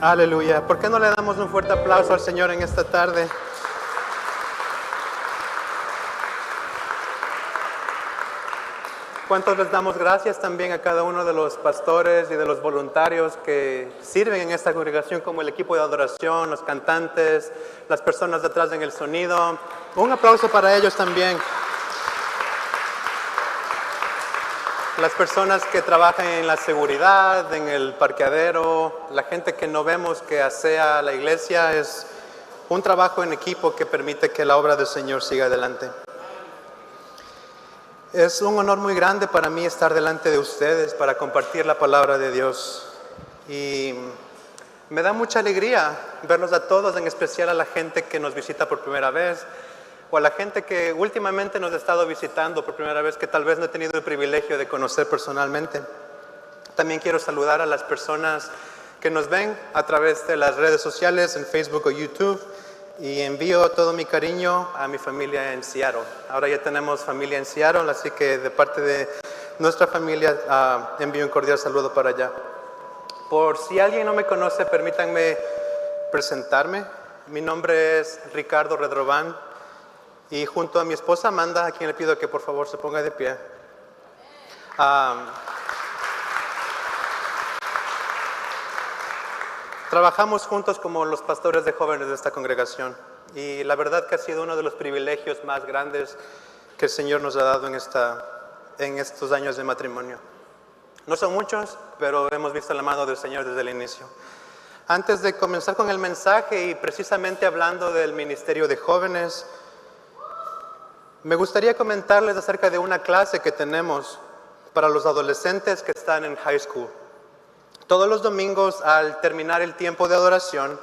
Aleluya. ¿Por qué no le damos un fuerte aplauso al Señor en esta tarde? ¿Cuántos les damos gracias también a cada uno de los pastores y de los voluntarios que sirven en esta congregación, como el equipo de adoración, los cantantes, las personas detrás en el sonido? Un aplauso para ellos también. Las personas que trabajan en la seguridad, en el parqueadero, la gente que no vemos que asea la iglesia, es un trabajo en equipo que permite que la obra del Señor siga adelante. Es un honor muy grande para mí estar delante de ustedes para compartir la palabra de Dios. Y me da mucha alegría verlos a todos, en especial a la gente que nos visita por primera vez, o a la gente que últimamente nos ha estado visitando por primera vez, que tal vez no he tenido el privilegio de conocer personalmente. También quiero saludar a las personas que nos ven a través de las redes sociales, en Facebook o YouTube, y envío todo mi cariño a mi familia en Seattle. Ahora ya tenemos familia en Seattle, así que de parte de nuestra familia envío un cordial saludo para allá. Por si alguien no me conoce, permítanme presentarme. Mi nombre es Ricardo Redrobán. Y junto a mi esposa Amanda, a quien le pido que por favor se ponga de pie. Trabajamos juntos como los pastores de jóvenes de esta congregación. Y la verdad que ha sido uno de los privilegios más grandes que el Señor nos ha dado en estos años de matrimonio. No son muchos, pero hemos visto la mano del Señor desde el inicio. Antes de comenzar con el mensaje y precisamente hablando del ministerio de jóvenes, me gustaría comentarles acerca de una clase que tenemos para los adolescentes que están en high school. Todos los domingos, al terminar el tiempo de adoración,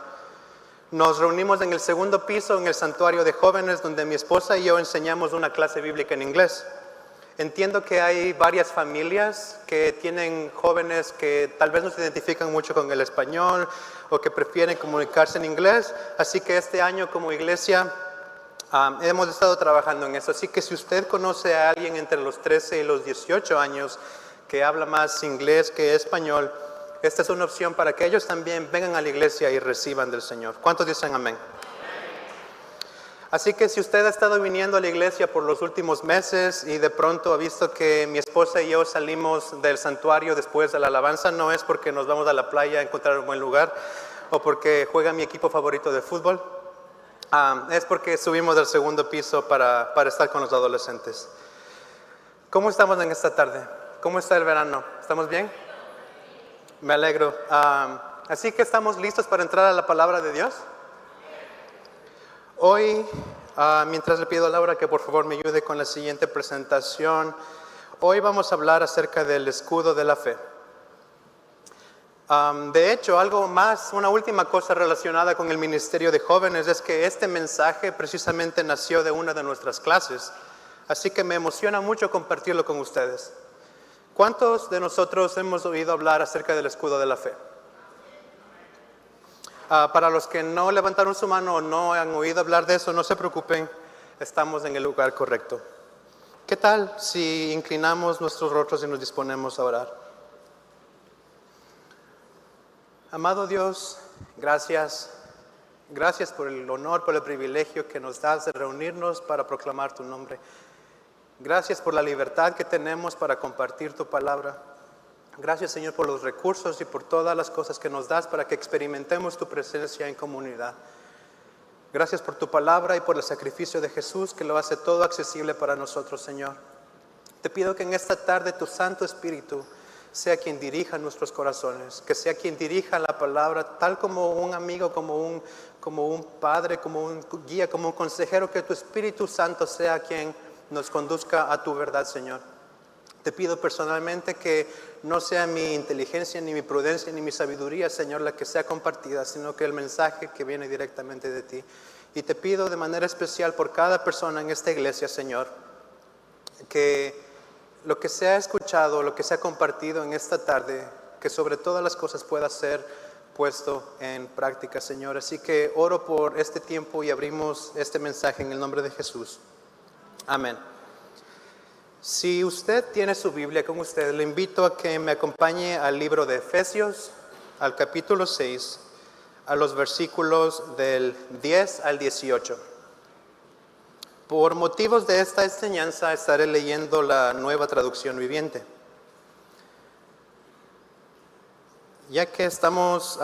nos reunimos en el segundo piso, en el santuario de jóvenes, donde mi esposa y yo enseñamos una clase bíblica en inglés. Entiendo que hay varias familias que tienen jóvenes que tal vez no se identifican mucho con el español o que prefieren comunicarse en inglés, así que este año como iglesia hemos estado trabajando en eso. Así que si usted conoce a alguien entre los 13 y los 18 años que habla más inglés que español, esta es una opción para que ellos también vengan a la iglesia y reciban del Señor. ¿Cuántos dicen amén? Así que si usted ha estado viniendo a la iglesia por los últimos meses y de pronto ha visto que mi esposa y yo salimos del santuario después de la alabanza, no es porque nos vamos a la playa a encontrar un buen lugar o porque juega mi equipo favorito de fútbol. Es porque subimos del segundo piso para estar con los adolescentes. ¿Cómo estamos en esta tarde? ¿Cómo está el verano? ¿Estamos bien? Me alegro. Así que estamos listos para entrar a la palabra de Dios. Hoy, mientras le pido a Laura que por favor me ayude con la siguiente presentación, hoy vamos a hablar acerca del escudo de la fe. De hecho, algo más, una última cosa relacionada con el ministerio de jóvenes es que este mensaje precisamente nació de una de nuestras clases, así que me emociona mucho compartirlo con ustedes. ¿Cuántos de nosotros hemos oído hablar acerca del escudo de la fe? Para los que no levantaron su mano o no han oído hablar de eso, no se preocupen, estamos en el lugar correcto. ¿Qué tal si inclinamos nuestros rostros y nos disponemos a orar? Amado Dios, gracias por el honor, por el privilegio que nos das de reunirnos para proclamar tu nombre. Gracias por la libertad que tenemos para compartir tu palabra. Gracias, Señor, por los recursos y por todas las cosas que nos das para que experimentemos tu presencia en comunidad. Gracias por tu palabra y por el sacrificio de Jesús que lo hace todo accesible para nosotros, Señor. Te pido que en esta tarde tu Santo Espíritu sea quien dirija nuestros corazones, que sea quien dirija la palabra, tal como un amigo, como un padre, como un guía, como un consejero, que tu Espíritu Santo sea quien nos conduzca a tu verdad, Señor. Te pido personalmente que no sea mi inteligencia, ni mi prudencia, ni mi sabiduría, Señor, la que sea compartida, sino que el mensaje que viene directamente de ti. Y te pido de manera especial por cada persona en esta iglesia, Señor, que lo que se ha escuchado, lo que se ha compartido en esta tarde, que sobre todas las cosas pueda ser puesto en práctica, Señor. Así que oro por este tiempo y abrimos este mensaje en el nombre de Jesús. Amén. Si usted tiene su Biblia con usted, le invito a que me acompañe al libro de Efesios, al capítulo 6. a los versículos del 10 al 18. Por motivos de esta enseñanza estaré leyendo la Nueva Traducción Viviente. Ya que estamos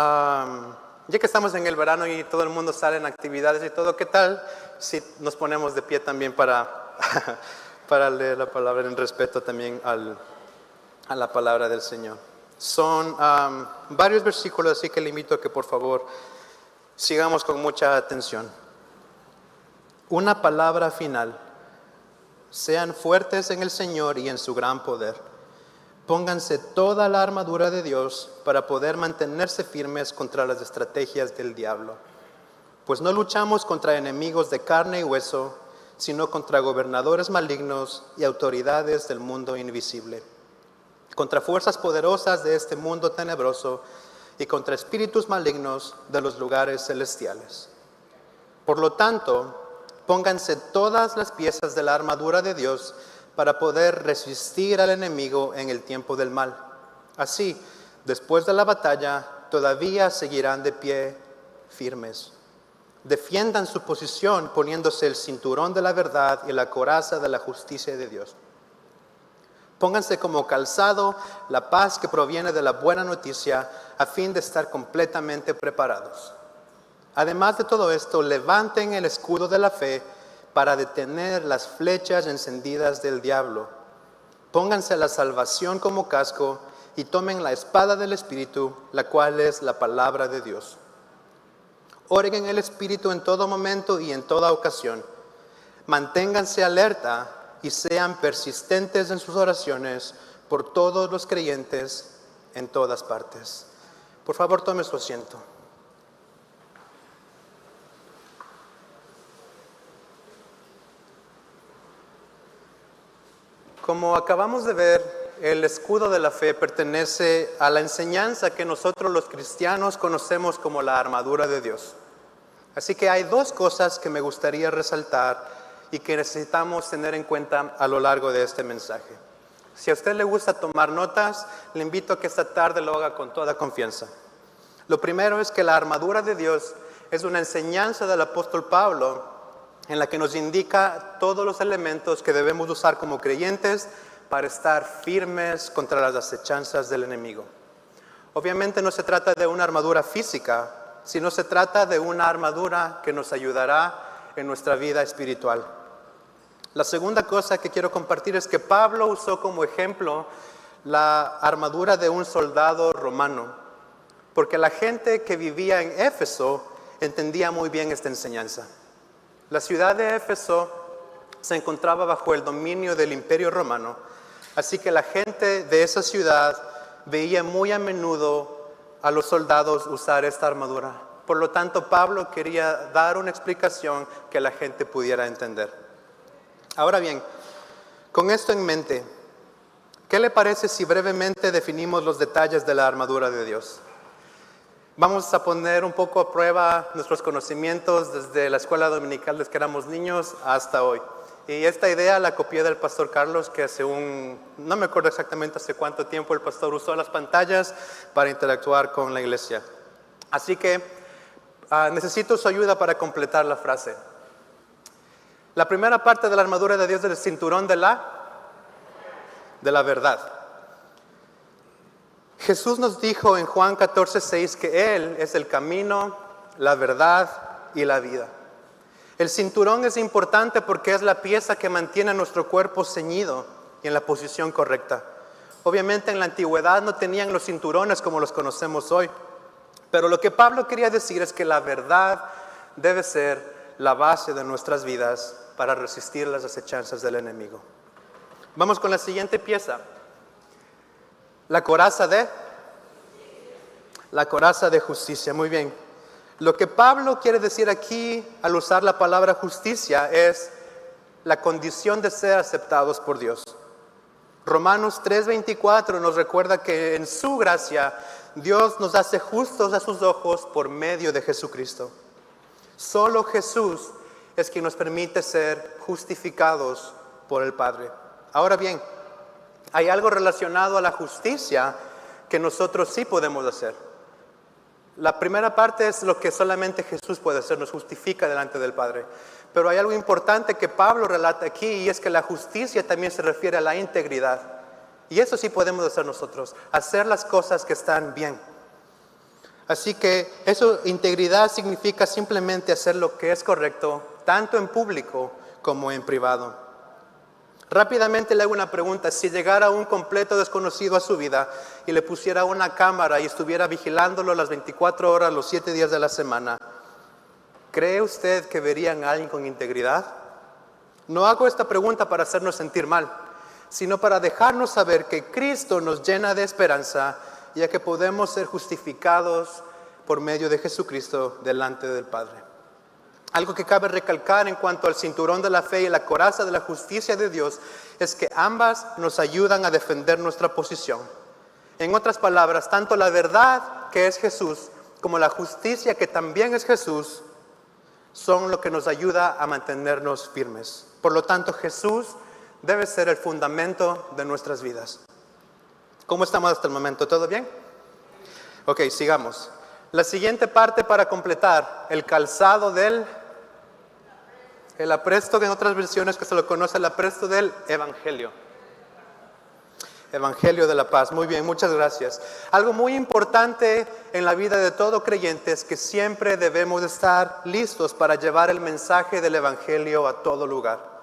en el verano y todo el mundo sale en actividades y todo, ¿qué tal si nos ponemos de pie también para leer la palabra en respeto también a la palabra del Señor? Son varios versículos, así que le invito a que por favor sigamos con mucha atención. Una palabra final: sean fuertes en el Señor y en su gran poder. Pónganse toda la armadura de Dios para poder mantenerse firmes contra las estrategias del diablo. Pues no luchamos contra enemigos de carne y hueso, sino contra gobernadores malignos y autoridades del mundo invisible, contra fuerzas poderosas de este mundo tenebroso y contra espíritus malignos de los lugares celestiales. Por lo tanto, pónganse todas las piezas de la armadura de Dios para poder resistir al enemigo en el tiempo del mal. Así, después de la batalla, todavía seguirán de pie firmes. Defiendan su posición poniéndose el cinturón de la verdad y la coraza de la justicia de Dios. Pónganse como calzado la paz que proviene de la buena noticia, a fin de estar completamente preparados. Además de todo esto, levanten el escudo de la fe para detener las flechas encendidas del diablo. Pónganse la salvación como casco y tomen la espada del Espíritu, la cual es la palabra de Dios. Oren en el Espíritu en todo momento y en toda ocasión. Manténganse alerta y sean persistentes en sus oraciones por todos los creyentes en todas partes. Por favor, tome su asiento. Como acabamos de ver, el escudo de la fe pertenece a la enseñanza que nosotros los cristianos conocemos como la armadura de Dios. Así que hay dos cosas que me gustaría resaltar y que necesitamos tener en cuenta a lo largo de este mensaje. Si a usted le gusta tomar notas, le invito a que esta tarde lo haga con toda confianza. Lo primero es que la armadura de Dios es una enseñanza del apóstol Pablo en la que nos indica todos los elementos que debemos usar como creyentes para estar firmes contra las acechanzas del enemigo. Obviamente no se trata de una armadura física, sino se trata de una armadura que nos ayudará en nuestra vida espiritual. La segunda cosa que quiero compartir es que Pablo usó como ejemplo la armadura de un soldado romano, porque la gente que vivía en Éfeso entendía muy bien esta enseñanza. La ciudad de Éfeso se encontraba bajo el dominio del Imperio Romano, así que la gente de esa ciudad veía muy a menudo a los soldados usar esta armadura. Por lo tanto, Pablo quería dar una explicación que la gente pudiera entender. Ahora bien, con esto en mente, ¿qué le parece si brevemente definimos los detalles de la armadura de Dios? Vamos a poner un poco a prueba nuestros conocimientos desde la escuela dominical desde que éramos niños hasta hoy. Y esta idea la copié del pastor Carlos, que no me acuerdo exactamente hace cuánto tiempo el pastor usó las pantallas para interactuar con la iglesia. Así que necesito su ayuda para completar la frase. La primera parte de la armadura de Dios es el cinturón de la verdad. Jesús nos dijo en Juan 14:6 que Él es el camino, la verdad y la vida. El cinturón es importante porque es la pieza que mantiene nuestro cuerpo ceñido y en la posición correcta. Obviamente en la antigüedad no tenían los cinturones como los conocemos hoy, pero lo que Pablo quería decir es que la verdad debe ser la base de nuestras vidas para resistir las acechanzas del enemigo. Vamos con la siguiente pieza. La coraza de justicia. Muy bien. Lo que Pablo quiere decir aquí al usar la palabra justicia es la condición de ser aceptados por Dios. Romanos 3:24 nos recuerda que en su gracia Dios nos hace justos a sus ojos por medio de Jesucristo. Solo Jesús es quien nos permite ser justificados por el Padre. Ahora bien, hay algo relacionado a la justicia que nosotros sí podemos hacer. La primera parte es lo que solamente Jesús puede hacer, nos justifica delante del Padre. Pero hay algo importante que Pablo relata aquí, y es que la justicia también se refiere a la integridad. Y eso sí podemos hacer nosotros, hacer las cosas que están bien. Así que integridad significa simplemente hacer lo que es correcto, tanto en público como en privado. Rápidamente le hago una pregunta: si llegara un completo desconocido a su vida y le pusiera una cámara y estuviera vigilándolo las 24 horas, los 7 días de la semana, ¿cree usted que verían a alguien con integridad? No hago esta pregunta para hacernos sentir mal, sino para dejarnos saber que Cristo nos llena de esperanza, ya que podemos ser justificados por medio de Jesucristo delante del Padre. Algo que cabe recalcar en cuanto al cinturón de la fe y la coraza de la justicia de Dios es que ambas nos ayudan a defender nuestra posición. En otras palabras, tanto la verdad que es Jesús como la justicia que también es Jesús son lo que nos ayuda a mantenernos firmes. Por lo tanto, Jesús debe ser el fundamento de nuestras vidas. ¿Cómo estamos hasta el momento? ¿Todo bien? Ok, sigamos. La siguiente parte para completar: el calzado el apresto, que en otras versiones que se lo conoce, el apresto del Evangelio. Evangelio de la paz. Muy bien, muchas gracias. Algo muy importante en la vida de todo creyente es que siempre debemos estar listos para llevar el mensaje del Evangelio a todo lugar.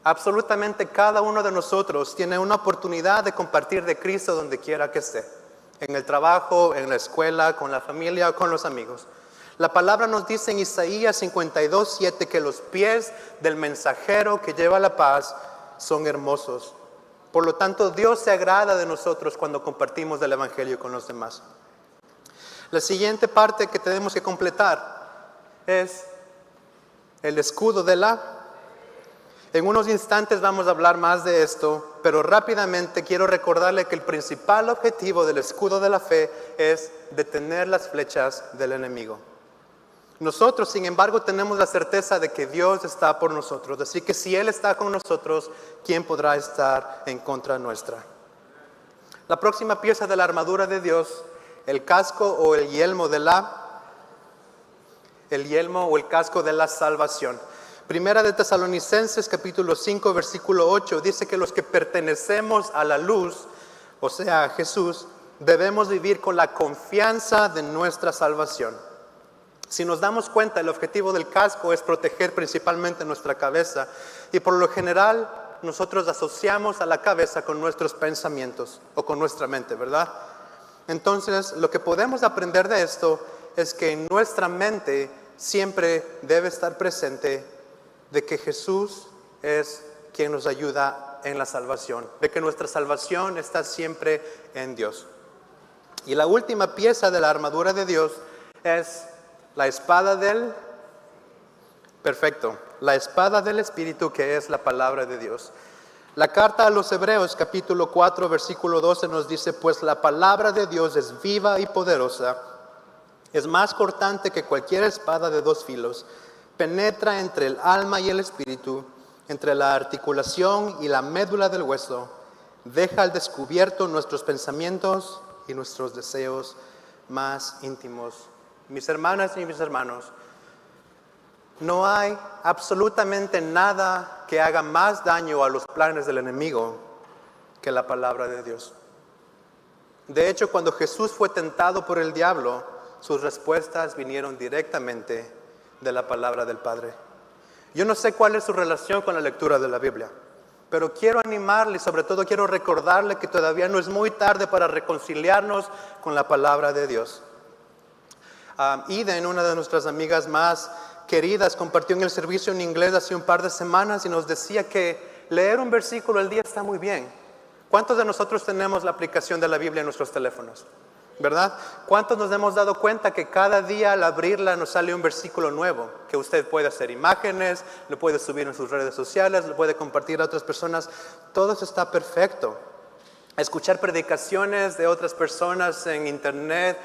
Absolutamente cada uno de nosotros tiene una oportunidad de compartir de Cristo donde quiera que esté. En el trabajo, en la escuela, con la familia o con los amigos. La palabra nos dice en Isaías 52:7 que los pies del mensajero que lleva la paz son hermosos. Por lo tanto, Dios se agrada de nosotros cuando compartimos del Evangelio con los demás. La siguiente parte que tenemos que completar es el escudo de la. En unos instantes vamos a hablar más de esto, pero rápidamente quiero recordarle que el principal objetivo del escudo de la fe es detener las flechas del enemigo. Nosotros, sin embargo, tenemos la certeza de que Dios está por nosotros. Así que si Él está con nosotros, ¿quién podrá estar en contra nuestra? La próxima pieza de la armadura de Dios, el casco o el yelmo o el casco de la salvación. Primera de Tesalonicenses capítulo 5 versículo 8 dice que los que pertenecemos a la luz, o sea a Jesús, debemos vivir con la confianza de nuestra salvación. Si nos damos cuenta, el objetivo del casco es proteger principalmente nuestra cabeza, y por lo general nosotros asociamos a la cabeza con nuestros pensamientos o con nuestra mente, ¿verdad? Entonces, lo que podemos aprender de esto es que en nuestra mente siempre debe estar presente de que Jesús es quien nos ayuda en la salvación, de que nuestra salvación está siempre en Dios. Y la última pieza de la armadura de Dios es la espada la espada del Espíritu, que es la palabra de Dios. La carta a los Hebreos capítulo 4 versículo 12 nos dice: pues la palabra de Dios es viva y poderosa, es más cortante que cualquier espada de 2 filos, penetra entre el alma y el espíritu, entre la articulación y la médula del hueso, deja al descubierto nuestros pensamientos y nuestros deseos más íntimos. Mis hermanas y mis hermanos, no hay absolutamente nada que haga más daño a los planes del enemigo que la palabra de Dios. De hecho, cuando Jesús fue tentado por el diablo, sus respuestas vinieron directamente de la palabra del Padre. Yo no sé cuál es su relación con la lectura de la Biblia, pero quiero animarle y sobre todo quiero recordarle que todavía no es muy tarde para reconciliarnos con la palabra de Dios. Eden, una de nuestras amigas más queridas, compartió en el servicio en inglés hace un par de semanas y nos decía que leer un versículo al día está muy bien. ¿Cuántos de nosotros tenemos la aplicación de la Biblia en nuestros teléfonos? ¿Verdad? ¿Cuántos nos hemos dado cuenta que cada día al abrirla nos sale un versículo nuevo? Que usted puede hacer imágenes, lo puede subir en sus redes sociales, lo puede compartir a otras personas. Todo eso está perfecto. Escuchar predicaciones de otras personas en internet,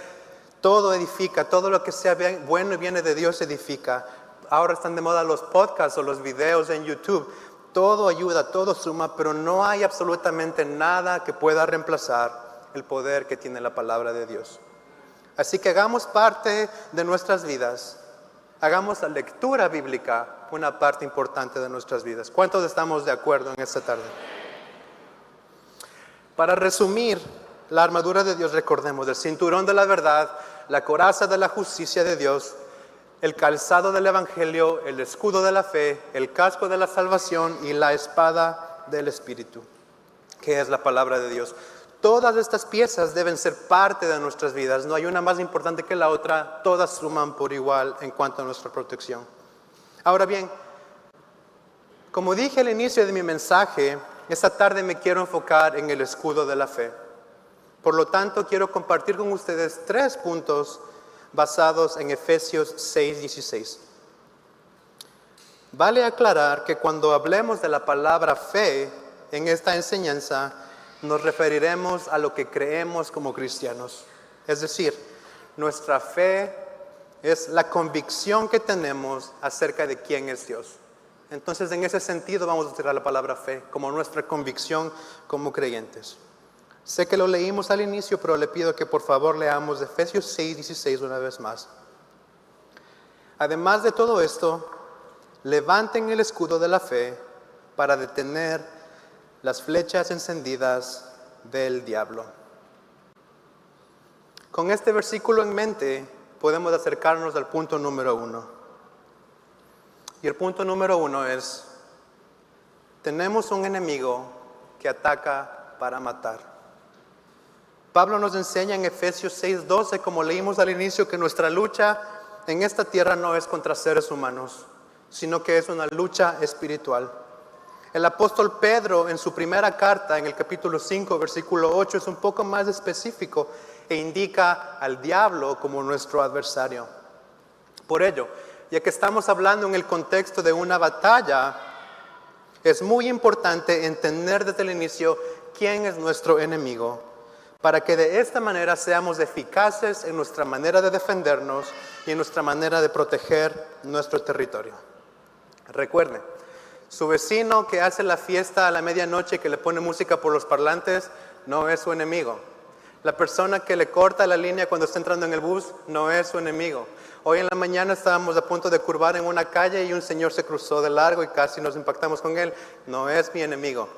todo edifica, todo lo que sea bueno y viene de Dios edifica. Ahora están de moda los podcasts o los videos en YouTube. Todo ayuda, todo suma, pero no hay absolutamente nada que pueda reemplazar el poder que tiene la palabra de Dios. Así que hagamos parte de nuestras vidas. Hagamos la lectura bíblica una parte importante de nuestras vidas. ¿Cuántos estamos de acuerdo en esta tarde? Para resumir, la armadura de Dios, recordemos, el cinturón de la verdad, la coraza de la justicia de Dios, el calzado del evangelio, el escudo de la fe, el casco de la salvación y la espada del Espíritu, que es la palabra de Dios. Todas estas piezas deben ser parte de nuestras vidas. No hay una más importante que la otra. Todas suman por igual en cuanto a nuestra protección. Ahora bien, como dije al inicio de mi mensaje, esta tarde me quiero enfocar en el escudo de la fe. Por lo tanto, quiero compartir con ustedes 3 puntos basados en Efesios 6:16. Vale aclarar que cuando hablemos de la palabra fe en esta enseñanza, nos referiremos a lo que creemos como cristianos. Es decir, nuestra fe es la convicción que tenemos acerca de quién es Dios. Entonces, en ese sentido vamos a utilizar la palabra fe como nuestra convicción como creyentes. Sé que lo leímos al inicio, pero le pido que por favor leamos Efesios 6:16 una vez más. Además de todo esto, levanten el escudo de la fe para detener las flechas encendidas del diablo. Con este versículo en mente, podemos acercarnos al punto número 1. Y el punto número 1 es: tenemos un enemigo que ataca para matar. Pablo nos enseña en Efesios 6:12, como leímos al inicio, que nuestra lucha en esta tierra no es contra seres humanos, sino que es una lucha espiritual. El apóstol Pedro, en su primera carta, en el capítulo 5, versículo 8, es un poco más específico e indica al diablo como nuestro adversario. Por ello, ya que estamos hablando en el contexto de una batalla, es muy importante entender desde el inicio quién es nuestro enemigo, para que de esta manera seamos eficaces en nuestra manera de defendernos y en nuestra manera de proteger nuestro territorio. Recuerden, su vecino que hace la fiesta a la medianoche, que le pone música por los parlantes, no es su enemigo. La persona que le corta la línea cuando está entrando en el bus no es su enemigo. Hoy en la mañana estábamos a punto de curvar en una calle y un señor se cruzó de largo y casi nos impactamos con él. No es mi enemigo.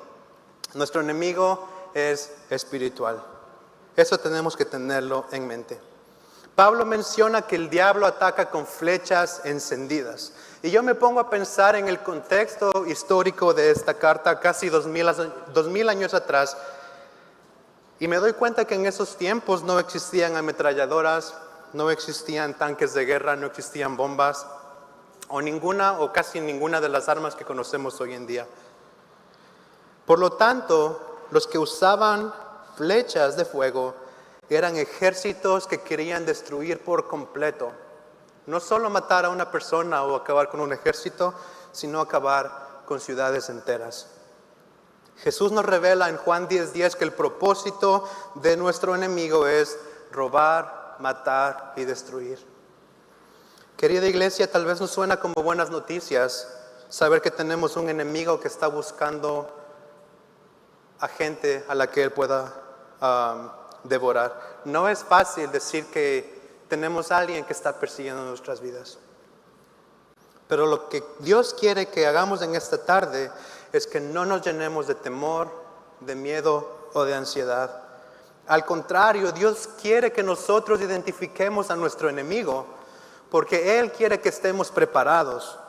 Nuestro enemigo es espiritual. Eso tenemos que tenerlo en mente. Pablo menciona que el diablo ataca con flechas encendidas. Y yo me pongo a pensar en el contexto histórico de esta carta, casi 2000 años atrás, y me doy cuenta que en esos tiempos no existían ametralladoras, no existían tanques de guerra, no existían bombas, o casi ninguna de las armas que conocemos hoy en día. Por lo tanto, los que usaban flechas de fuego eran ejércitos que querían destruir por completo. No solo matar a una persona o acabar con un ejército, sino acabar con ciudades enteras. Jesús nos revela en Juan 10:10 que el propósito de nuestro enemigo es robar, matar y destruir. Querida iglesia, tal vez nos suena como buenas noticias saber que tenemos un enemigo que está buscando a gente a la que él pueda devorar. No es fácil decir que tenemos a alguien que está persiguiendo nuestras vidas. Pero lo que Dios quiere que hagamos en esta tarde es que no nos llenemos de temor, de miedo o de ansiedad. Al contrario, Dios quiere que nosotros identifiquemos a nuestro enemigo, porque Él quiere que estemos preparados.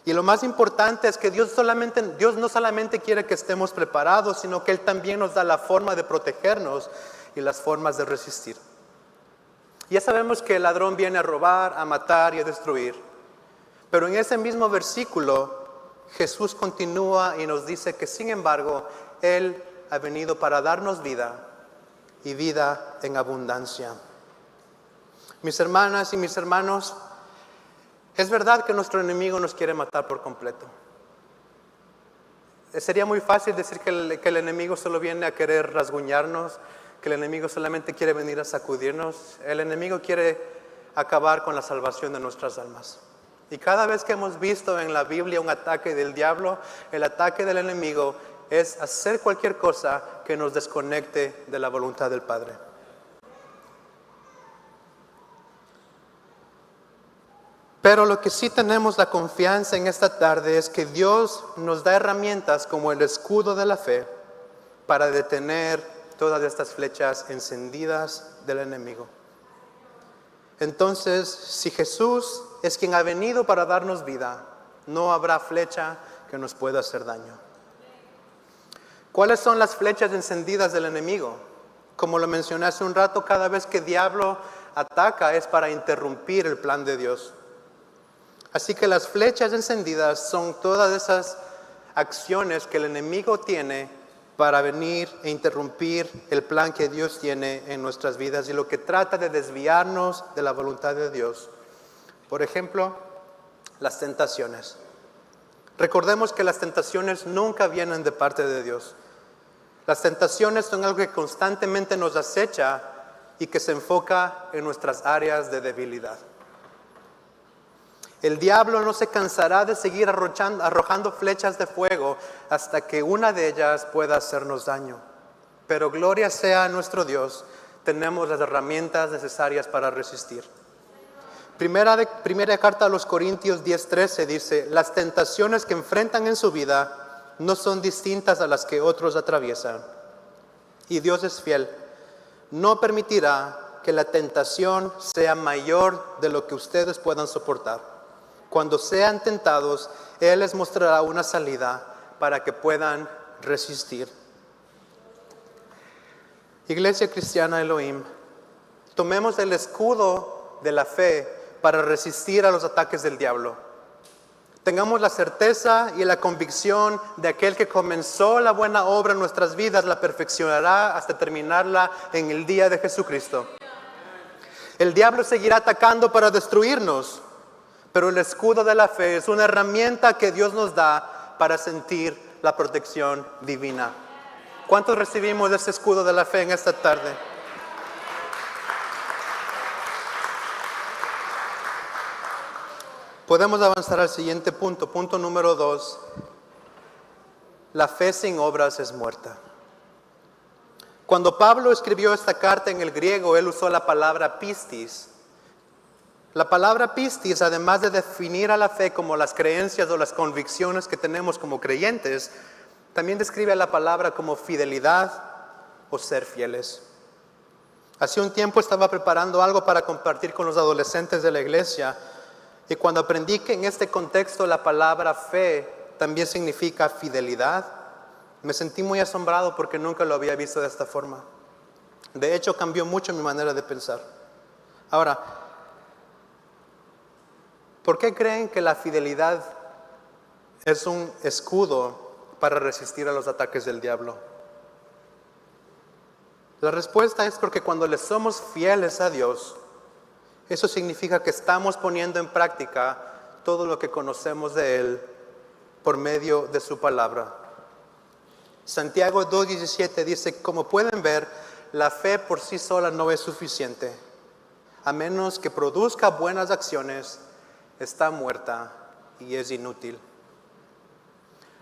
Y lo más importante es que Dios no solamente quiere que estemos preparados, sino que Él también nos da la forma de protegernos y las formas de resistir. Ya sabemos que el ladrón viene a robar, a matar y a destruir. Pero en ese mismo versículo, Jesús continúa y nos dice que sin embargo, Él ha venido para darnos vida y vida en abundancia. Mis hermanas y mis hermanos, es verdad que nuestro enemigo nos quiere matar por completo. Sería muy fácil decir que el enemigo solo viene a querer rasguñarnos, que el enemigo solamente quiere venir a sacudirnos. El enemigo quiere acabar con la salvación de nuestras almas. Y cada vez que hemos visto en la Biblia un ataque del diablo, el ataque del enemigo es hacer cualquier cosa que nos desconecte de la voluntad del Padre. Pero lo que sí tenemos la confianza en esta tarde es que Dios nos da herramientas como el escudo de la fe para detener todas estas flechas encendidas del enemigo. Entonces, si Jesús es quien ha venido para darnos vida, no habrá flecha que nos pueda hacer daño. ¿Cuáles son las flechas encendidas del enemigo? Como lo mencioné hace un rato, cada vez que el diablo ataca es para interrumpir el plan de Dios. Así que las flechas encendidas son todas esas acciones que el enemigo tiene para venir e interrumpir el plan que Dios tiene en nuestras vidas y lo que trata de desviarnos de la voluntad de Dios. Por ejemplo, las tentaciones. Recordemos que las tentaciones nunca vienen de parte de Dios. Las tentaciones son algo que constantemente nos acecha y que se enfoca en nuestras áreas de debilidad. El diablo no se cansará de seguir arrojando flechas de fuego hasta que una de ellas pueda hacernos daño. Pero gloria sea a nuestro Dios, tenemos las herramientas necesarias para resistir. Primera carta a los Corintios 10:13 dice: las tentaciones que enfrentan en su vida no son distintas a las que otros atraviesan. Y Dios es fiel, no permitirá que la tentación sea mayor de lo que ustedes puedan soportar. Cuando sean tentados, Él les mostrará una salida para que puedan resistir. Iglesia Cristiana Elohim, tomemos el escudo de la fe para resistir a los ataques del diablo. Tengamos la certeza y la convicción de aquel que comenzó la buena obra en nuestras vidas, la perfeccionará hasta terminarla en el día de Jesucristo. El diablo seguirá atacando para destruirnos, pero el escudo de la fe es una herramienta que Dios nos da para sentir la protección divina. ¿Cuántos recibimos ese escudo de la fe en esta tarde? Podemos avanzar al siguiente punto, punto número 2. La fe sin obras es muerta. Cuando Pablo escribió esta carta en el griego, él usó la palabra pistis. La palabra pistis, además de definir a la fe como las creencias o las convicciones que tenemos como creyentes, también describe a la palabra como fidelidad o ser fieles. Hace un tiempo estaba preparando algo para compartir con los adolescentes de la iglesia y cuando aprendí que en este contexto la palabra fe también significa fidelidad, me sentí muy asombrado porque nunca lo había visto de esta forma. De hecho, cambió mucho mi manera de pensar. Ahora, ¿por qué creen que la fidelidad es un escudo para resistir a los ataques del diablo? La respuesta es porque cuando le somos fieles a Dios, eso significa que estamos poniendo en práctica todo lo que conocemos de Él por medio de su palabra. Santiago 2:17 dice: como pueden ver, la fe por sí sola no es suficiente. A menos que produzca buenas acciones, está muerta y es inútil.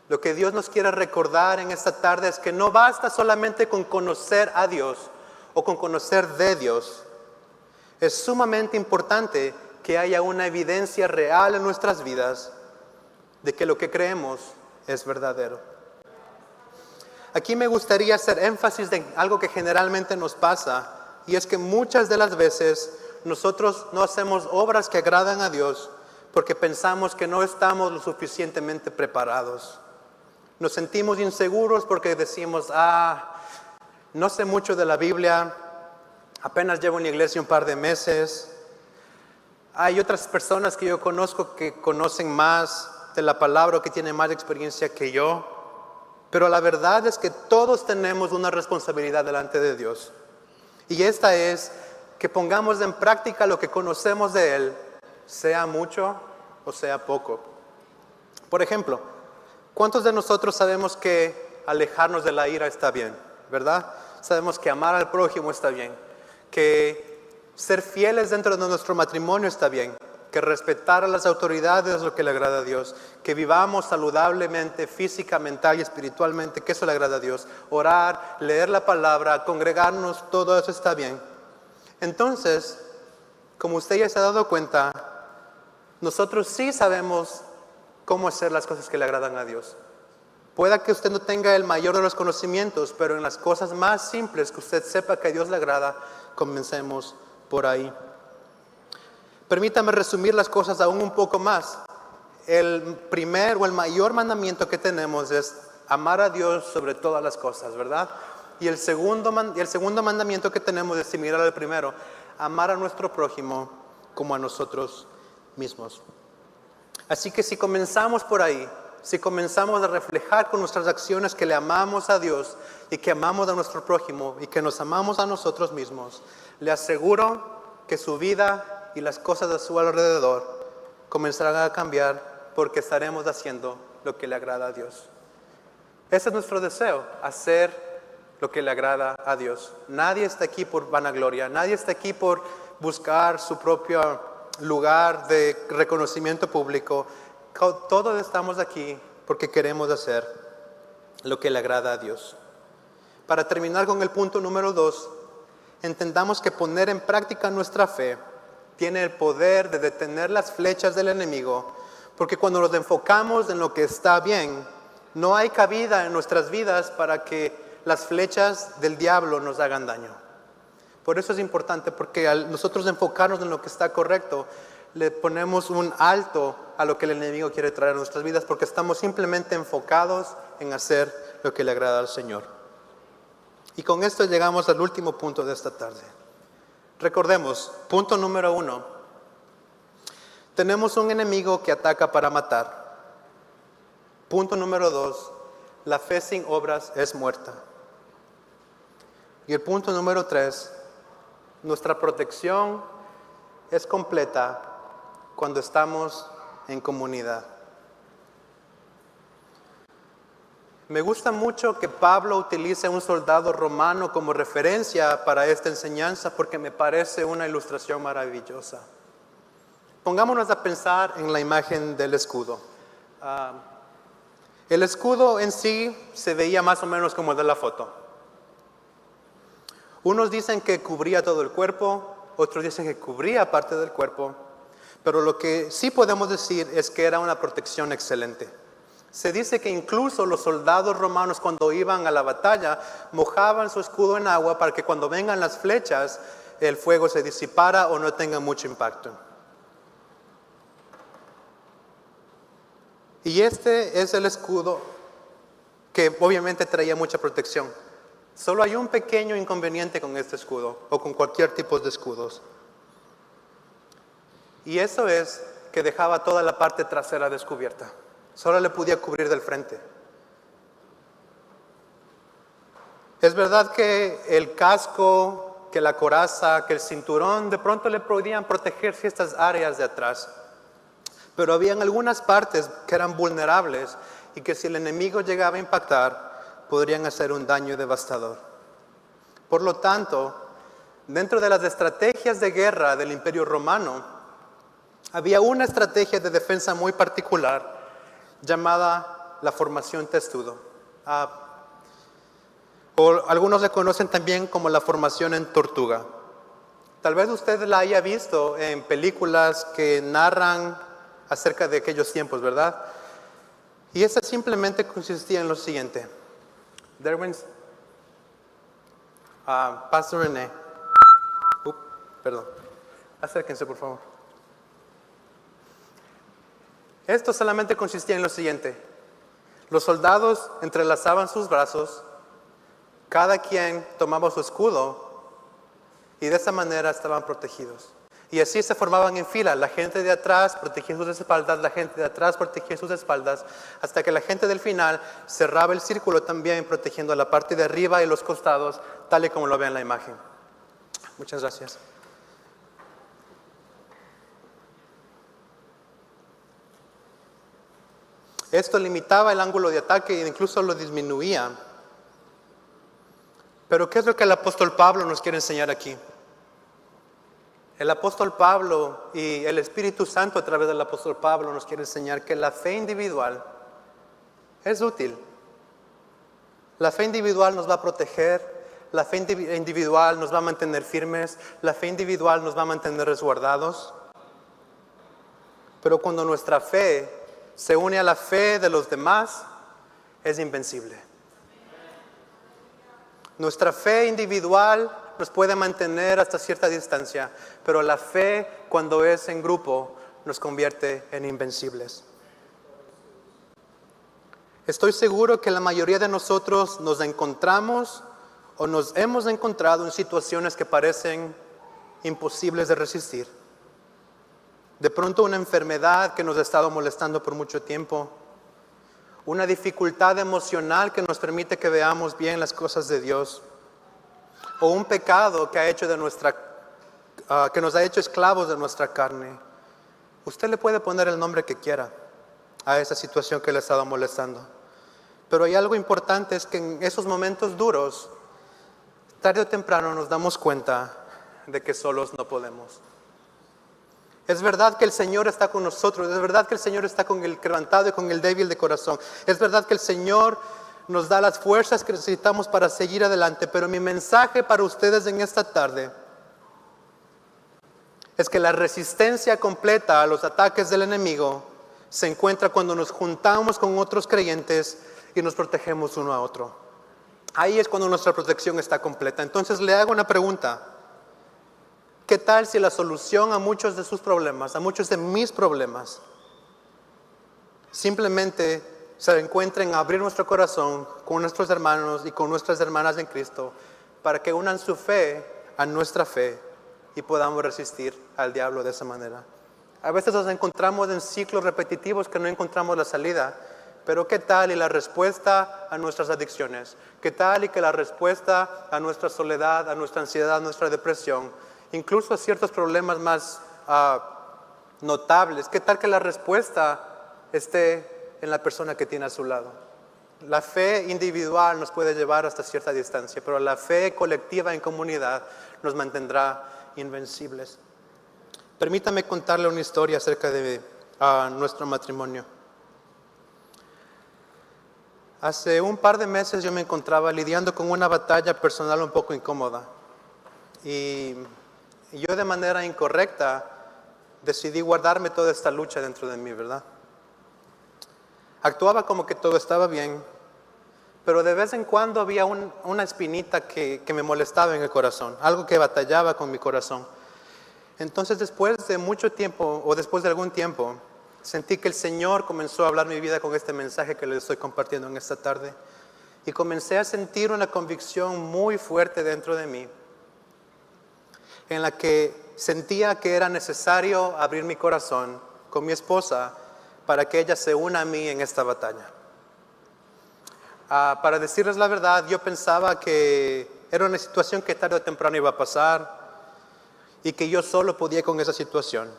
Lo que Dios nos quiere recordar en esta tarde es que no basta solamente con conocer a Dios o con conocer de Dios. Es sumamente importante que haya una evidencia real en nuestras vidas de que lo que creemos es verdadero. Aquí me gustaría hacer énfasis en algo que generalmente nos pasa, y es que muchas de las veces nosotros no hacemos obras que agradan a Dios porque pensamos que no estamos lo suficientemente preparados. Nos sentimos inseguros porque decimos: no sé mucho de la Biblia, apenas llevo en la iglesia un par de meses. Hay otras personas que yo conozco que conocen más de la palabra o que tienen más experiencia que yo. Pero la verdad es que todos tenemos una responsabilidad delante de Dios. Y esta es que pongamos en práctica lo que conocemos de Él, sea mucho o sea poco. Por ejemplo, ¿cuántos de nosotros sabemos que alejarnos de la ira está bien? ¿Verdad? Sabemos que amar al prójimo está bien, que ser fieles dentro de nuestro matrimonio está bien, que respetar a las autoridades es lo que le agrada a Dios, que vivamos saludablemente, física, mental y espiritualmente, que eso le agrada a Dios. Orar, leer la palabra, congregarnos, todo eso está bien. Entonces, como usted ya se ha dado cuenta, nosotros sí sabemos cómo hacer las cosas que le agradan a Dios. Pueda que usted no tenga el mayor de los conocimientos, pero en las cosas más simples que usted sepa que a Dios le agrada, comencemos por ahí. Permítame resumir las cosas aún un poco más. El primer o el mayor mandamiento que tenemos es amar a Dios sobre todas las cosas, ¿verdad? Y el segundo mandamiento que tenemos es similar al primero, amar a nuestro prójimo como a nosotros mismos. Así que si comenzamos por ahí, si comenzamos a reflejar con nuestras acciones que le amamos a Dios y que amamos a nuestro prójimo y que nos amamos a nosotros mismos, le aseguro que su vida y las cosas a su alrededor comenzarán a cambiar porque estaremos haciendo lo que le agrada a Dios. Ese es nuestro deseo, hacer lo que le agrada a Dios. Nadie está aquí por vanagloria, nadie está aquí por buscar su propio lugar de reconocimiento público. Todos estamos aquí porque queremos hacer lo que le agrada a Dios. Para terminar con el punto número 2, entendamos que poner en práctica nuestra fe tiene el poder de detener las flechas del enemigo, porque cuando nos enfocamos en lo que está bien, no hay cabida en nuestras vidas para que las flechas del diablo nos hagan daño. Por eso es importante, porque al nosotros enfocarnos en lo que está correcto, le ponemos un alto a lo que el enemigo quiere traer a nuestras vidas, porque estamos simplemente enfocados en hacer lo que le agrada al Señor. Y con esto llegamos al último punto de esta tarde. Recordemos, punto número 1. Tenemos un enemigo que ataca para matar. Punto número 2. La fe sin obras es muerta. Y el punto número 3. Nuestra protección es completa cuando estamos en comunidad. Me gusta mucho que Pablo utilice a un soldado romano como referencia para esta enseñanza porque me parece una ilustración maravillosa. Pongámonos a pensar en la imagen del escudo. El escudo en sí se veía más o menos como el de la foto. Unos dicen que cubría todo el cuerpo, otros dicen que cubría parte del cuerpo, pero lo que sí podemos decir es que era una protección excelente. Se dice que incluso los soldados romanos cuando iban a la batalla mojaban su escudo en agua para que cuando vengan las flechas el fuego se disipara o no tenga mucho impacto. Y este es el escudo que obviamente traía mucha protección. Solo hay un pequeño inconveniente con este escudo o con cualquier tipo de escudos. Y eso es que dejaba toda la parte trasera descubierta. Solo le podía cubrir del frente. Es verdad que el casco, que la coraza, que el cinturón de pronto le podían proteger ciertas áreas de atrás. Pero habían algunas partes que eran vulnerables y que si el enemigo llegaba a impactar, podrían hacer un daño devastador. Por lo tanto, dentro de las estrategias de guerra del Imperio Romano, había una estrategia de defensa muy particular llamada la formación testudo. O algunos le conocen también como la formación en tortuga. Tal vez usted la haya visto en películas que narran acerca de aquellos tiempos, ¿verdad? Y esta simplemente consistía en lo siguiente. Derwins, Pastor René. Perdón. Acérquense, por favor. Esto solamente consistía en lo siguiente. Los soldados entrelazaban sus brazos, cada quien tomaba su escudo y de esa manera estaban protegidos. Y así se formaban en fila, la gente de atrás protegía sus espaldas, la gente de atrás protegía sus espaldas, hasta que la gente del final cerraba el círculo también protegiendo la parte de arriba y los costados, tal y como lo ve en la imagen. Muchas gracias. Esto limitaba el ángulo de ataque e incluso lo disminuía. Pero ¿qué es lo que el apóstol Pablo nos quiere enseñar aquí? El apóstol Pablo y el Espíritu Santo a través del apóstol Pablo nos quiere enseñar que la fe individual es útil. La fe individual nos va a proteger, la fe individual nos va a mantener firmes, la fe individual nos va a mantener resguardados. Pero cuando nuestra fe se une a la fe de los demás, es invencible. Nuestra fe individual nos puede mantener hasta cierta distancia, pero la fe, cuando es en grupo, nos convierte en invencibles. Estoy seguro que la mayoría de nosotros nos encontramos o nos hemos encontrado en situaciones que parecen imposibles de resistir. De pronto una enfermedad que nos ha estado molestando por mucho tiempo, una dificultad emocional que nos permite que veamos bien las cosas de Dios, o un pecado que nos ha hecho esclavos de nuestra carne. Usted le puede poner el nombre que quiera a esa situación que le ha estado molestando. Pero hay algo importante, es que en esos momentos duros, tarde o temprano nos damos cuenta de que solos no podemos. Es verdad que el Señor está con nosotros, es verdad que el Señor está con el quebrantado y con el débil de corazón. Es verdad que el Señor nos da las fuerzas que necesitamos para seguir adelante, pero mi mensaje para ustedes en esta tarde es que la resistencia completa a los ataques del enemigo se encuentra cuando nos juntamos con otros creyentes y nos protegemos uno a otro. Ahí es cuando nuestra protección está completa. Entonces le hago una pregunta. ¿Qué tal si la solución a muchos de sus problemas, a muchos de mis problemas, simplemente se encuentra en abrir nuestro corazón con nuestros hermanos y con nuestras hermanas en Cristo para que unan su fe a nuestra fe y podamos resistir al diablo de esa manera? A veces nos encontramos en ciclos repetitivos que no encontramos la salida, pero ¿qué tal y la respuesta a nuestras adicciones? ¿Qué tal y que la respuesta a nuestra soledad, a nuestra ansiedad, a nuestra depresión, incluso a ciertos problemas más notables? ¿Qué tal que la respuesta esté en la persona que tiene a su lado? La fe individual nos puede llevar hasta cierta distancia, pero la fe colectiva en comunidad nos mantendrá invencibles. Permítame contarle una historia acerca de nuestro matrimonio. Hace un par de meses yo me encontraba lidiando con una batalla personal un poco incómoda. Y yo de manera incorrecta decidí guardarme toda esta lucha dentro de mí, ¿verdad? Actuaba como que todo estaba bien, pero de vez en cuando había una espinita que me molestaba en el corazón, algo que batallaba con mi corazón. Entonces después de mucho tiempo, o después de algún tiempo, sentí que el Señor comenzó a hablar mi vida con este mensaje que les estoy compartiendo en esta tarde. Y comencé a sentir una convicción muy fuerte dentro de mí, en la que sentía que era necesario abrir mi corazón con mi esposa para que ella se una a mí en esta batalla. Para decirles la verdad, yo pensaba que era una situación que tarde o temprano iba a pasar y que yo solo podía con esa situación.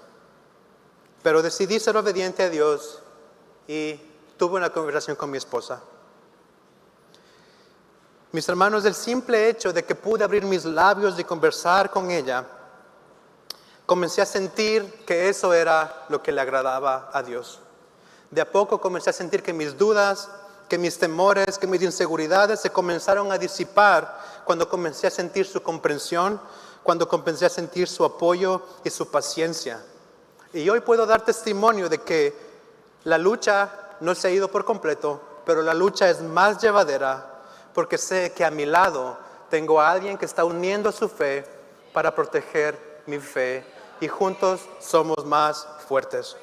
Pero decidí ser obediente a Dios y tuve una conversación con mi esposa. Mis hermanos, el simple hecho de que pude abrir mis labios y conversar con ella, comencé a sentir que eso era lo que le agradaba a Dios. De a poco comencé a sentir que mis dudas, que mis temores, que mis inseguridades se comenzaron a disipar cuando comencé a sentir su comprensión, cuando comencé a sentir su apoyo y su paciencia. Y hoy puedo dar testimonio de que la lucha no se ha ido por completo, pero la lucha es más llevadera porque sé que a mi lado tengo a alguien que está uniendo su fe para proteger mi fe y juntos somos más fuertes.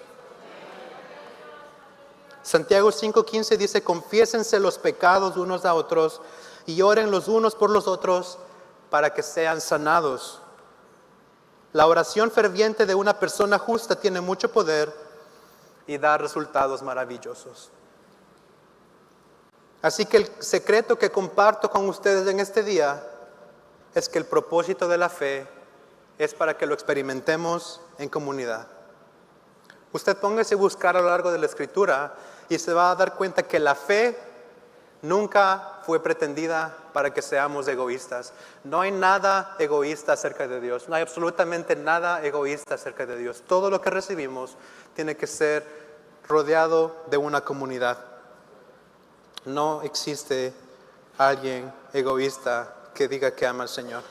Santiago 5:15 dice: confiésense los pecados unos a otros y oren los unos por los otros para que sean sanados. La oración ferviente de una persona justa tiene mucho poder y da resultados maravillosos. Así que el secreto que comparto con ustedes en este día es que el propósito de la fe es para que lo experimentemos en comunidad. Usted póngase a buscar a lo largo de la Escritura y se va a dar cuenta que la fe nunca fue pretendida para que seamos egoístas. No hay nada egoísta acerca de Dios. No hay absolutamente nada egoísta acerca de Dios. Todo lo que recibimos tiene que ser rodeado de una comunidad. No existe alguien egoísta que diga que ama al Señor.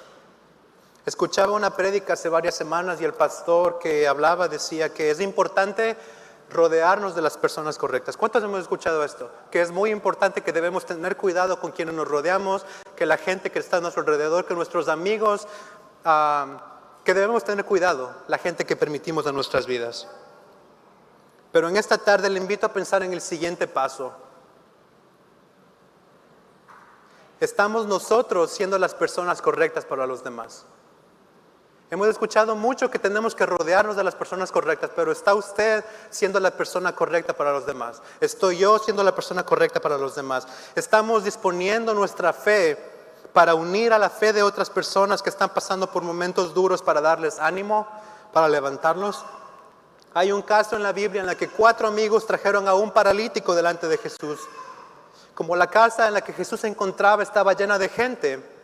Escuchaba una prédica hace varias semanas y el pastor que hablaba decía que es importante rodearnos de las personas correctas. ¿Cuántos hemos escuchado esto? Que es muy importante, que debemos tener cuidado con quienes nos rodeamos, que la gente que está a nuestro alrededor, que nuestros amigos, que debemos tener cuidado, la gente que permitimos en nuestras vidas. Pero en esta tarde le invito a pensar en el siguiente paso. ¿Estamos nosotros siendo las personas correctas para los demás? Hemos escuchado mucho que tenemos que rodearnos de las personas correctas, pero ¿está usted siendo la persona correcta para los demás? ¿Estoy yo siendo la persona correcta para los demás? ¿Estamos disponiendo nuestra fe para unir a la fe de otras personas que están pasando por momentos duros, para darles ánimo, para levantarlos? Hay un caso en la Biblia en el que 4 amigos trajeron a un paralítico delante de Jesús. Como la casa en la que Jesús se encontraba estaba llena de gente,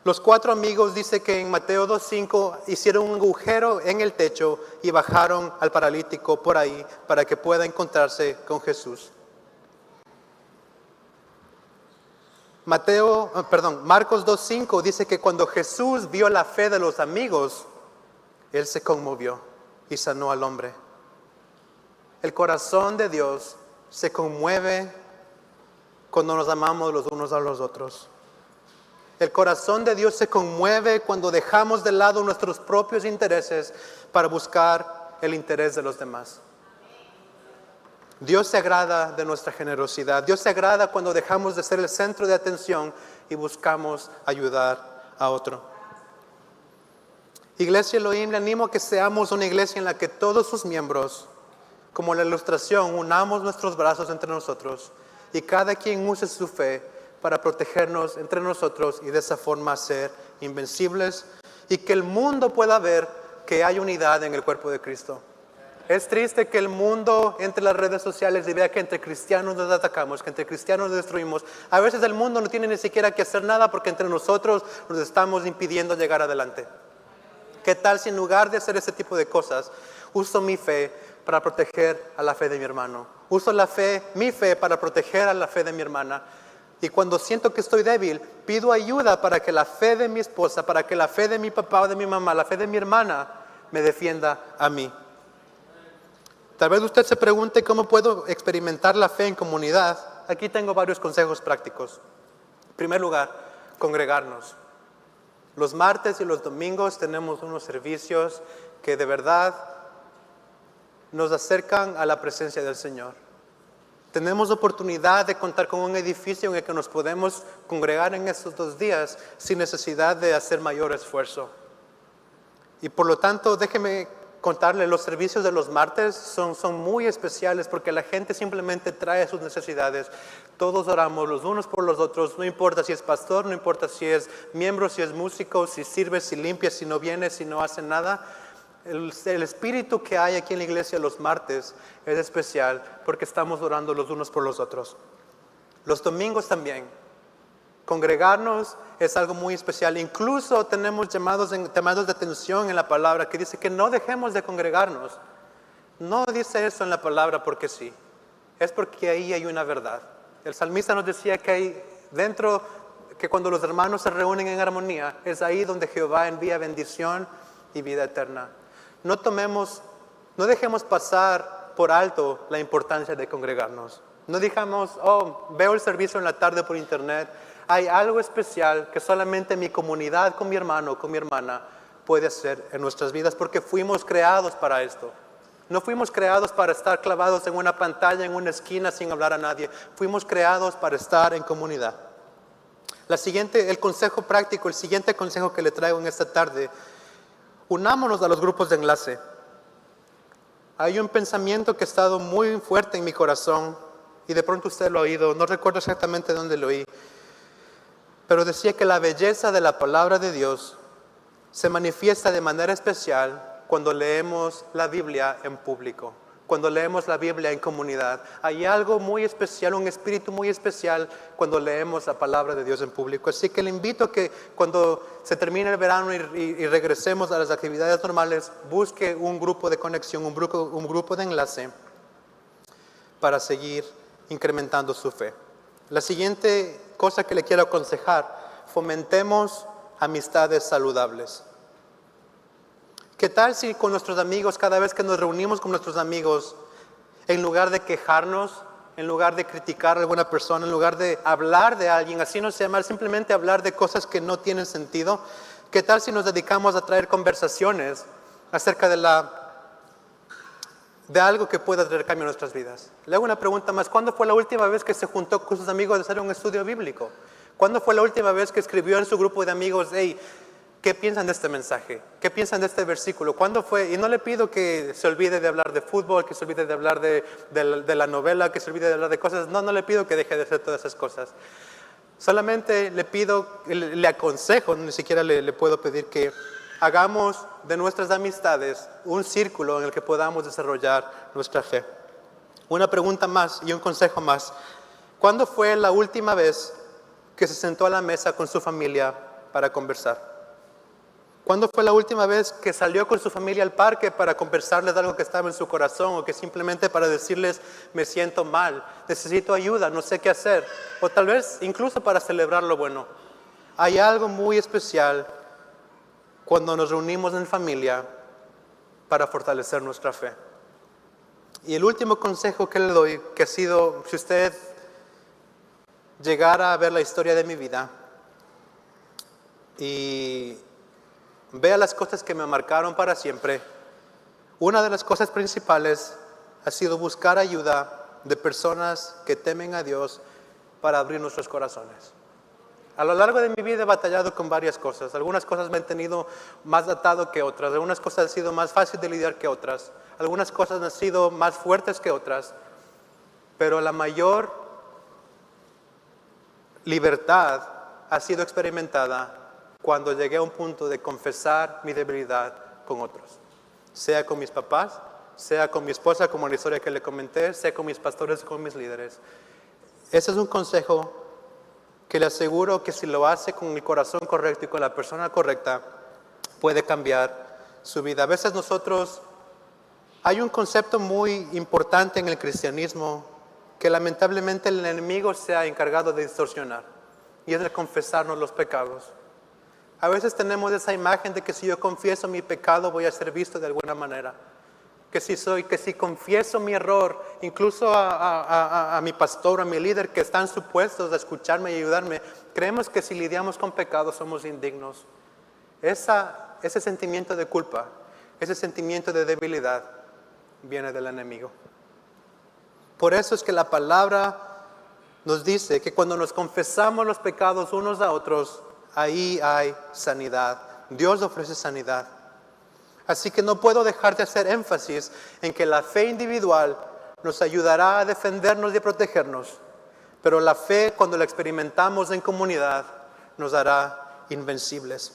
los 4 amigos, dice que en Mateo 2:5, hicieron un agujero en el techo y bajaron al paralítico por ahí para que pueda encontrarse con Jesús. Marcos 2:5 dice que cuando Jesús vio la fe de los amigos, Él se conmovió y sanó al hombre. El corazón de Dios se conmueve cuando nos amamos los unos a los otros. El corazón de Dios se conmueve cuando dejamos de lado nuestros propios intereses para buscar el interés de los demás. Dios se agrada de nuestra generosidad. Dios se agrada cuando dejamos de ser el centro de atención y buscamos ayudar a otro. Iglesia Elohim, le animo a que seamos una iglesia en la que todos sus miembros, como la ilustración, unamos nuestros brazos entre nosotros y cada quien use su fe para protegernos entre nosotros y de esa forma ser invencibles y que el mundo pueda ver que hay unidad en el cuerpo de Cristo. Es triste que el mundo entre las redes sociales y vea que entre cristianos nos atacamos, que entre cristianos nos destruimos. A veces el mundo no tiene ni siquiera que hacer nada porque entre nosotros nos estamos impidiendo llegar adelante. ¿Qué tal si en lugar de hacer ese tipo de cosas, uso mi fe para proteger a la fe de mi hermano? Uso mi fe para proteger a la fe de mi hermana. Y cuando siento que estoy débil, pido ayuda para que la fe de mi esposa, para que la fe de mi papá o de mi mamá, la fe de mi hermana, me defienda a mí. Tal vez usted se pregunte cómo puedo experimentar la fe en comunidad. Aquí tengo varios consejos prácticos. En primer lugar, congregarnos. Los martes y los domingos tenemos unos servicios que de verdad nos acercan a la presencia del Señor. Tenemos oportunidad de contar con un edificio en el que nos podemos congregar en estos 2 días sin necesidad de hacer mayor esfuerzo. Y por lo tanto, déjeme contarle, los servicios de los martes son muy especiales porque la gente simplemente trae sus necesidades. Todos oramos los unos por los otros, no importa si es pastor, no importa si es miembro, si es músico, si sirve, si limpia, si no viene, si no hace nada. El espíritu que hay aquí en la iglesia los martes es especial porque estamos orando los unos por los otros. Los domingos también. Congregarnos es algo muy especial. Incluso tenemos llamados de atención en la palabra que dice que no dejemos de congregarnos. No dice eso en la palabra porque sí. Es porque ahí hay una verdad. El salmista nos decía que hay dentro, que cuando los hermanos se reúnen en armonía, es ahí donde Jehová envía bendición y vida eterna. No dejemos pasar por alto la importancia de congregarnos. No digamos, veo el servicio en la tarde por internet. Hay algo especial que solamente mi comunidad con mi hermano, con mi hermana puede hacer en nuestras vidas porque fuimos creados para esto. No fuimos creados para estar clavados en una pantalla, en una esquina sin hablar a nadie. Fuimos creados para estar en comunidad. El siguiente consejo que le traigo en esta tarde: unámonos a los grupos de enlace. Hay un pensamiento que ha estado muy fuerte en mi corazón y de pronto usted lo ha oído, no recuerdo exactamente dónde lo oí, pero decía que la belleza de la palabra de Dios se manifiesta de manera especial cuando leemos la Biblia en público, cuando leemos la Biblia en comunidad. Hay algo muy especial, un espíritu muy especial cuando leemos la palabra de Dios en público. Así que le invito a que cuando se termine el verano y regresemos a las actividades normales, busque un grupo de conexión, un grupo de enlace para seguir incrementando su fe. La siguiente cosa que le quiero aconsejar: fomentemos amistades saludables. ¿Qué tal si con nuestros amigos, cada vez que nos reunimos con nuestros amigos, en lugar de quejarnos, en lugar de criticar a alguna persona, en lugar de hablar de alguien, así no se llama, simplemente hablar de cosas que no tienen sentido? ¿Qué tal si nos dedicamos a traer conversaciones acerca de algo que pueda traer cambio a nuestras vidas? Le hago una pregunta más. ¿Cuándo fue la última vez que se juntó con sus amigos a hacer un estudio bíblico? ¿Cuándo fue la última vez que escribió en su grupo de amigos, hey, ¿qué piensan de este mensaje? ¿Qué piensan de este versículo? ¿Cuándo fue? Y no le pido que se olvide de hablar de fútbol, que se olvide de hablar de la novela, que se olvide de hablar de cosas. No le pido que deje de hacer todas esas cosas. Solamente le pido, le aconsejo, ni siquiera le puedo pedir que hagamos de nuestras amistades un círculo en el que podamos desarrollar nuestra fe. Una pregunta más y un consejo más. ¿Cuándo fue la última vez que se sentó a la mesa con su familia para conversar? ¿Cuándo fue la última vez que salió con su familia al parque para conversarles de algo que estaba en su corazón, o que simplemente para decirles, me siento mal, necesito ayuda, no sé qué hacer? O tal vez incluso para celebrar lo bueno. Hay algo muy especial cuando nos reunimos en familia para fortalecer nuestra fe. Y el último consejo que le doy, que ha sido, si usted llegara a ver la historia de mi vida y vea las cosas que me marcaron para siempre, una de las cosas principales ha sido buscar ayuda de personas que temen a Dios para abrir nuestros corazones. A lo largo de mi vida he batallado con varias cosas. Algunas cosas me han tenido más atado que otras. Algunas cosas han sido más fáciles de lidiar que otras. Algunas cosas han sido más fuertes que otras. Pero la mayor libertad ha sido experimentada cuando llegué a un punto de confesar mi debilidad con otros. Sea con mis papás, sea con mi esposa, como la historia que le comenté, sea con mis pastores, con mis líderes. Ese es un consejo que le aseguro que si lo hace con el corazón correcto y con la persona correcta, puede cambiar su vida. A veces hay un concepto muy importante en el cristianismo que lamentablemente el enemigo se ha encargado de distorsionar, y es el confesarnos los pecados. A veces tenemos esa imagen de que si yo confieso mi pecado voy a ser visto de alguna manera. Que si confieso mi error, incluso a mi pastor, a mi líder, que están supuestos a escucharme y ayudarme, creemos que si lidiamos con pecados somos indignos. Ese sentimiento de culpa, ese sentimiento de debilidad viene del enemigo. Por eso es que la palabra nos dice que cuando nos confesamos los pecados unos a otros, ahí hay sanidad. Dios ofrece sanidad. Así que no puedo dejar de hacer énfasis en que la fe individual nos ayudará a defendernos y a protegernos, pero la fe, cuando la experimentamos en comunidad, nos hará invencibles.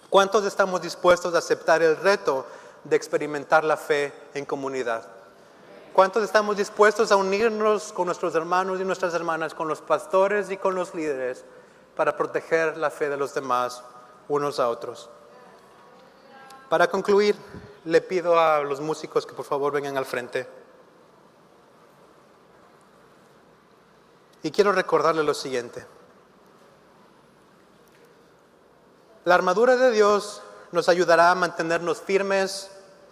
¿Cuántos estamos dispuestos a aceptar el reto de experimentar la fe en comunidad? ¿Cuántos estamos dispuestos a unirnos con nuestros hermanos y nuestras hermanas, con los pastores y con los líderes, para proteger la fe de los demás unos a otros? Para concluir, le pido a los músicos que por favor vengan al frente. Y quiero recordarles lo siguiente. La armadura de Dios nos ayudará a mantenernos firmes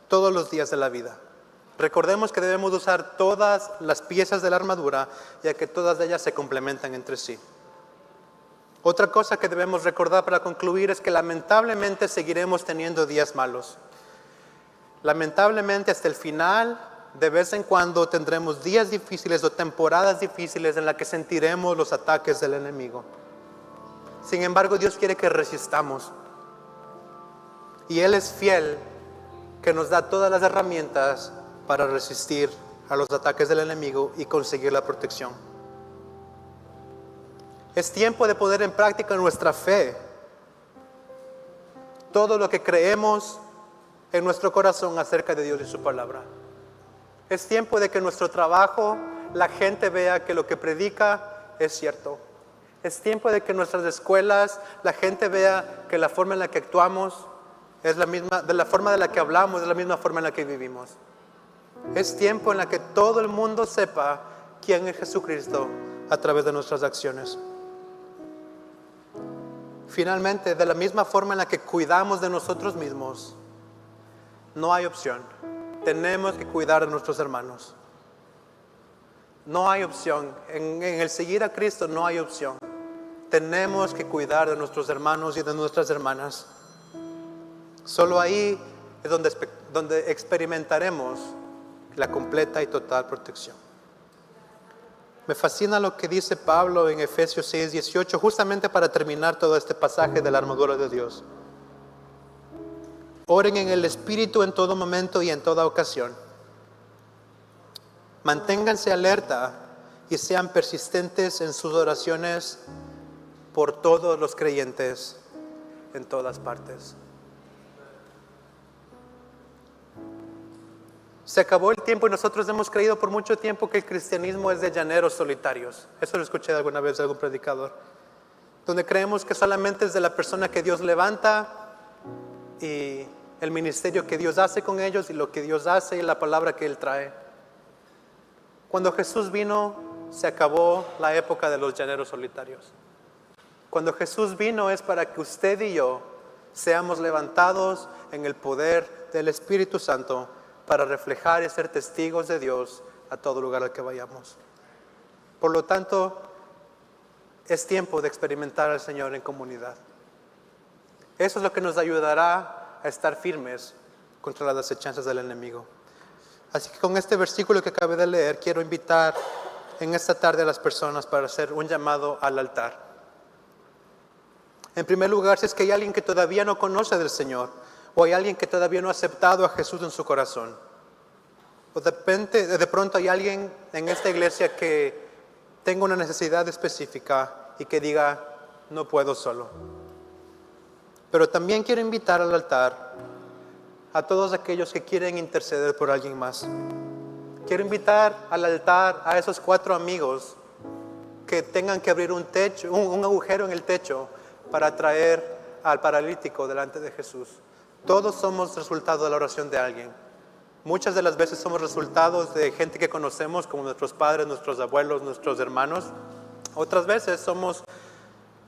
todos los días de la vida. Recordemos que debemos usar todas las piezas de la armadura, ya que todas ellas se complementan entre sí. Otra cosa que debemos recordar para concluir es que lamentablemente seguiremos teniendo días malos. Lamentablemente hasta el final, de vez en cuando tendremos días difíciles o temporadas difíciles en las que sentiremos los ataques del enemigo. Sin embargo, Dios quiere que resistamos. Y Él es fiel, que nos da todas las herramientas para resistir a los ataques del enemigo y conseguir la protección. Es tiempo de poner en práctica nuestra fe. Todo lo que creemos en nuestro corazón acerca de Dios y su palabra. Es tiempo de que en nuestro trabajo la gente vea que lo que predica es cierto. Es tiempo de que en nuestras escuelas la gente vea que la forma en la que actuamos es la misma, de la forma de la que hablamos, es la misma forma en la que vivimos. Es tiempo en la que todo el mundo sepa quién es Jesucristo a través de nuestras acciones. Finalmente, de la misma forma en la que cuidamos de nosotros mismos, No hay opción. Tenemos que cuidar de nuestros hermanos. No hay opción. En el seguir a Cristo no hay opción. Tenemos que cuidar de nuestros hermanos y de nuestras hermanas. Solo ahí es donde experimentaremos la completa y total protección. Me fascina lo que dice Pablo en Efesios 6:18, justamente para terminar todo este pasaje de la armadura de Dios. Oren en el Espíritu en todo momento y en toda ocasión. Manténganse alerta y sean persistentes en sus oraciones por todos los creyentes en todas partes. Se acabó el tiempo y nosotros hemos creído por mucho tiempo que el cristianismo es de llaneros solitarios. Eso lo escuché alguna vez de algún predicador. Donde creemos que solamente es de la persona que Dios levanta y el ministerio que Dios hace con ellos y lo que Dios hace y la palabra que Él trae. Cuando Jesús vino, se acabó la época de los llaneros solitarios. Cuando Jesús vino es para que usted y yo seamos levantados en el poder del Espíritu Santo para reflejar y ser testigos de Dios a todo lugar al que vayamos. Por lo tanto, es tiempo de experimentar al Señor en comunidad. Eso es lo que nos ayudará a estar firmes contra las acechanzas del enemigo. Así que con este versículo que acabé de leer, quiero invitar en esta tarde a las personas para hacer un llamado al altar. En primer lugar, si es que hay alguien que todavía no conoce del Señor, o hay alguien que todavía no ha aceptado a Jesús en su corazón, o de pronto hay alguien en esta iglesia que tenga una necesidad específica y que diga, no puedo solo. Pero también quiero invitar al altar a todos aquellos que quieren interceder por alguien más. Quiero invitar al altar a esos 4 amigos que tengan que abrir un agujero en el techo para traer al paralítico delante de Jesús. Todos somos resultado de la oración de alguien. Muchas de las veces somos resultados de gente que conocemos, como nuestros padres, nuestros abuelos, nuestros hermanos. Otras veces somos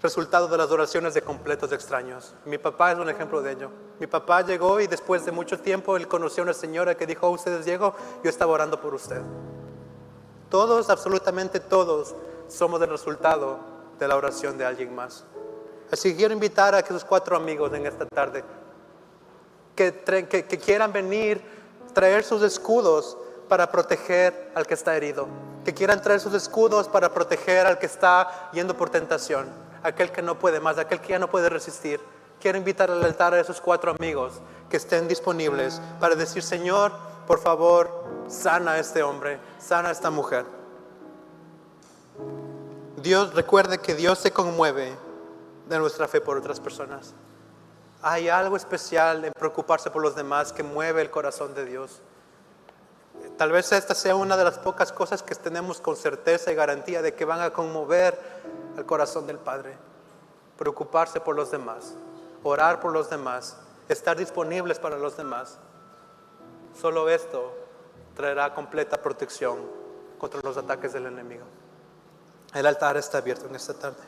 resultado de las oraciones de completos extraños. Mi papá es un ejemplo de ello. Mi papá llegó y después de mucho tiempo él conoció a una señora que dijo, ustedes llegó, yo estaba orando por usted. Todos, absolutamente todos, somos el resultado de la oración de alguien más. Así que quiero invitar a esos 4 amigos en esta tarde que quieran venir, traer sus escudos para proteger al que está herido, que quieran traer sus escudos para proteger al que está yendo por tentación, aquel que no puede más, aquel que ya no puede resistir. Quiero invitar al altar a esos 4 amigos que estén disponibles para decir, Señor, por favor, sana a este hombre, sana a esta mujer. Dios, recuerde que Dios se conmueve de nuestra fe por otras personas. Hay algo especial en preocuparse por los demás que mueve el corazón de Dios. Tal vez esta sea una de las pocas cosas que tenemos con certeza y garantía de que van a conmover el corazón del Padre. Preocuparse por los demás, orar por los demás, estar disponibles para los demás. Solo esto traerá completa protección contra los ataques del enemigo. El altar está abierto en esta tarde.